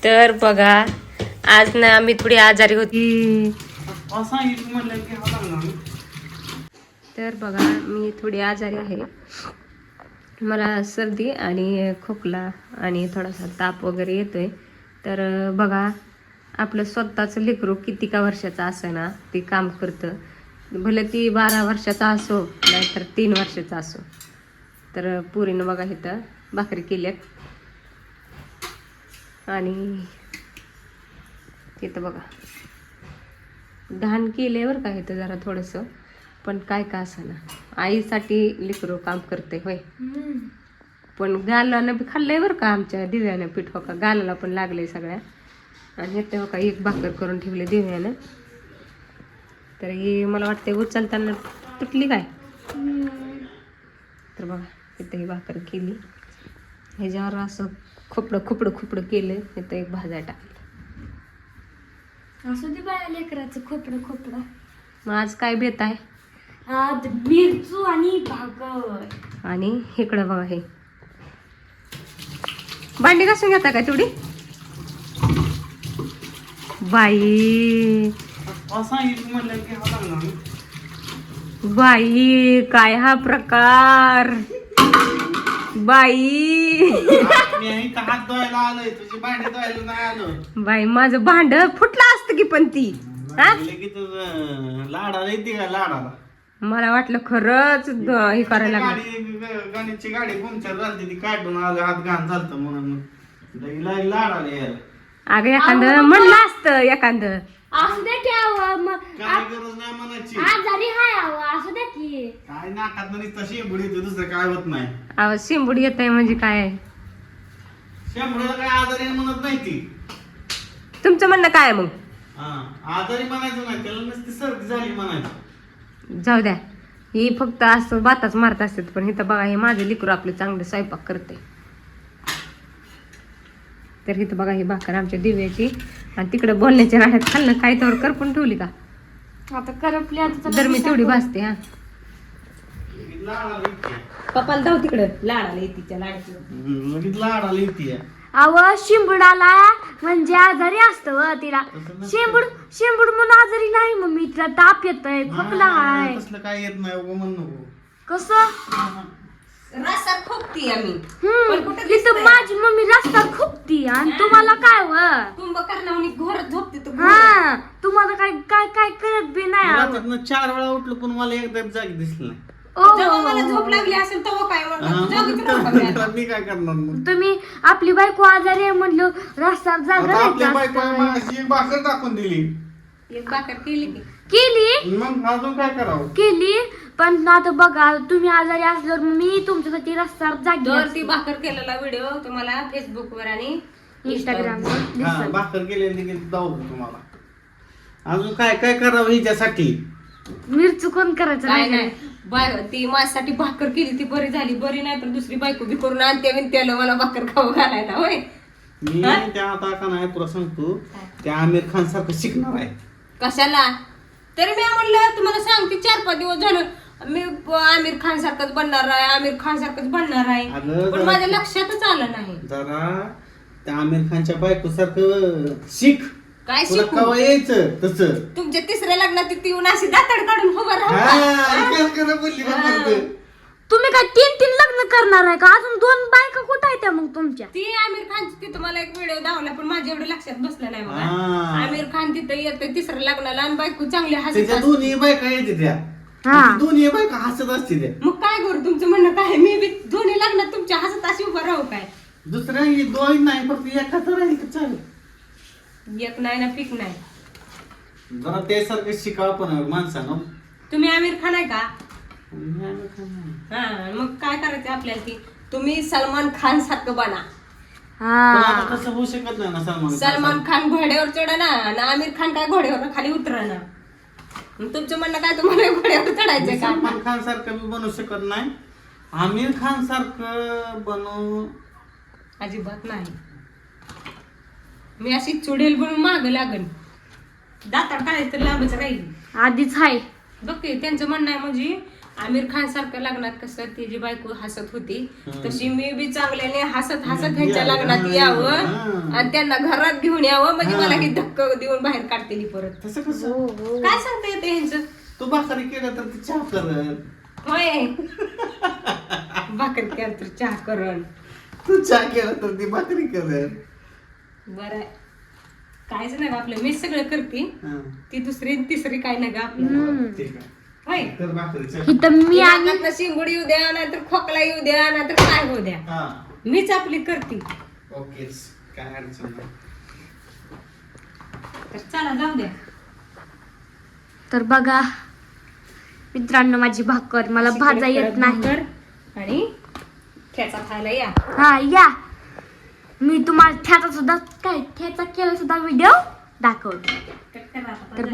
तर बघा आज ना मी थोडी आजारी होती. तर बघा मी थोडी आजारी आहे. मला सर्दी आणि खोकला आणि थोडासा ताप वगैरे येतोय. तर बघा आपलं स्वतःचं लेकरू किती का वर्षाचं असं ना ते काम करतं. भले ती 12 वर्षाचा असो नाहीतर 3 वर्षाचा असो. तर पुरीनं बघा इथं भाकरी केल्यात आणि इथं बघा घाण केले बरं का इथं जरा थोडंसं. पण काय का असं ना आईसाठी लेकरू काम करते होय. पण गालानं बी खाल्लंय बरं का आमच्या दिव्यानं पीठ हो का गालाला पण लागलंय सगळ्या. आणि इथे हो का एक भाकर करून ठेवले दिव्यानं. तर ही मला वाटते उचलताना तुटली काय. तर बघा इथं ही भाकर केली. ह्याच्यावर असं खोपडं केलं. इथं एक भाजा टाकला. असं ते बाया लेकराचं खोपडं. मग आज काय बेत आहे. आज मिरचू आणि भाकर. आणि इकडं बघा हे भांडी घासून घेता का तेवढी बाई. बाई काय हा प्रकार बाई. बाई माझं भांड फुटलं असतं की पण ती मला वाटलं खरंच हे करायला गाडीची गाडी पंक्चर झाली ती काढून हात घाण झालत म्हणून लाडाले. अगं एखादं म्हणलं असतं एखादं असू दे की काय गरज नाही म्हणायची. आजारी हाय असू दे की काय नाकात तशी बुडी दुसरं काय होत नाही. अहो शिंबूड येत आहे म्हणजे काय. शेंबुड्याला काय आजारी म्हणत नाही ती. तुमचं म्हणणं काय मग. आजारी म्हणायचं नाही त्याला नसती सर्दी झाली म्हणायची. जाऊ द्या ही फक्त असं बाताच मारत असतात. पण इथं बघा हे माझं लेकरू आपलं चांगलं स्वयंपाक करते. तर इथं बघा ही भाकर आमच्या दिव्याची. आणि तिकडे बोलण्याच्या नाट्यात खाल्लं काय त्यावर करपून ठेवली का आता करपली. आता तर मी तेवढी भाजते. हा पप्पाला जाऊ तिकडं लाडाला येतीच्या लगेच लाडाला येते. अव शिंबुडाला म्हणजे आजारी असतं तिला. शिंबूड म्हणून आजारी नाही मम्मी. तिला ताप येतोय खोकला आहे. तसलं काय येत नाही उगा म्हण नको. कसं रस्ता खोकती आम्ही. तिथं माझी मम्मी रस्ता खोकती आणि तुम्हाला काय व कुंभकर्णावनी घोरत झोपते तू. हा तुम्हाला काय काय काय करत बी नाही आवं. रात्रीतनं 4 वेळा उठलो पण मला एकदा जागी दिसलं नाही. जेव्हा मला झोप लागली असेल तेव्हा काय म्हणलं मी काय करणार मग. तुम्ही आपली बायको आजारी आहे म्हणलं रस्ता जागा आपल्या बायको मगाशी एक भाकर टाकून दिली. एक भाकर केली की केली मग अजून काय करावं. केली. पण आता बघा तुम्ही आजारी असल्यावर मी तुमच्यासाठी रस्ता जागी तर ती भाकर केलेला व्हिडिओ तुम्हाला फेसबुकवर आणि इंस्टाग्रामवर भाकर केलेली दाखवतो तुम्हाला. अजून काय काय करावं हिच्यासाठी. मिरचू कोण करायचं काय नाही ती माझ्यासाठी भाकर केली ती बरी झाली. बरी नाही तर दुसरी बायको बी करून आणते त्याला मला भाकर खाऊ घालायला होय. मी त्या आता का नाही तुला सांगतो त्या आमिर खान सारखं शिकणार आहे. कशाला. तरी मी म्हणलं तुम्हाला सांगते 4-5 दिवस झालं मी आमिर खान सारखंच बनणार आहे. पण माझ्या लक्षातच आलं नाही. जरा त्या आमिर खानच्या बायको सारखं शिक. काय तुला शिकू कवा यायचं तसं. तुमच्या 3ऱ्या लग्नात ती येऊन अशी दातड काढून उभा राहू. बोलली ना. तुम्ही काय 3 लग्न करणार आहे का. अजून 2 बायका कुठं आहेत त्या मग तुमच्या. ती आमिर खानची ती तुम्हाला एक व्हिडिओ दाखवला पण माझ्या एवढं लक्षात बसलं नाही मला. आमिर खान तिथं येते 3ऱ्या लग्नाला आणि बायको चांगली हसत. दोन्ही बायका येते त्या. दोन्ही बायका हसत असते त्या. मग काय करू तुमचं म्हणणं काय मी बी दोन्ही लग्नात तुमच्या हसत अशी उभा राहू काय. दुसऱ्या 2 नाही फक्त एखादं राहील तर चालेल. एक नाही ना पीक नाही. जरा ते सारखं शिकावं पण माणसानं. तुम्ही आमिर खान आहे का. हा मग काय करायचं आपल्याला की तुम्ही सलमान खान सारखं बना. तसं होऊ शकत नाही ना. सलमान खान घोड्यावर चढना आणि आमिर खान काय घोड्यावर खाली उतरना. तुमचं म्हणणं काय तुम्हाला घोड्यावर चढायचं का. सलमान खान सारखं मी बनवू शकत नाही. आमिर खान सारखं बनवू अजिबात नाही. मी अशी चुडेल बनून माग लागन दातार काढायचं तर लांबच राहील आधीच हाय. बघ त्यांचं म्हणणं आहे म्हणजे आमिर खान सारखं लग्नात कसं तिची बायको हसत होती तशी मी बी चांगल्याने हसत हसत ह्यांच्या लग्नात यावं आणि त्यांना घरात घेऊन यावं म्हणजे मला ही धक्क देऊन बाहेर काढतेली परत. तसं कसं काय सांगता येते ह्यांचं? तू भाकरी केलं तर ती चहा करल, होय भाकर केलं तर चहा करण. तू चहा केला तर ती भाकरी करल. बरं आहे. काहीच नाही आपलं मी सगळं करते हा. ती दुसरी तिसरी काय नाही ग आपलं. ठीक आहे. होय कर भाकरीचं. इथं मी आणि नाकातनं शिंगूड येऊ द्या नाहीतर खोकला येऊ द्या नाहीतर काय होऊ द्या हा. मीच आपली करते. ओकेच. काय अडचण नाही. तर चला जाऊ द्या. तर बघा मित्रांनो माझी भाकर मला भाजा येत नाही. भाकर आणि ठेचा खायला या. हा या मी तुम्हाला ठ्याचा सुद्धा केला सुद्धा व्हिडिओ दाखवतो. कट करा आता. तर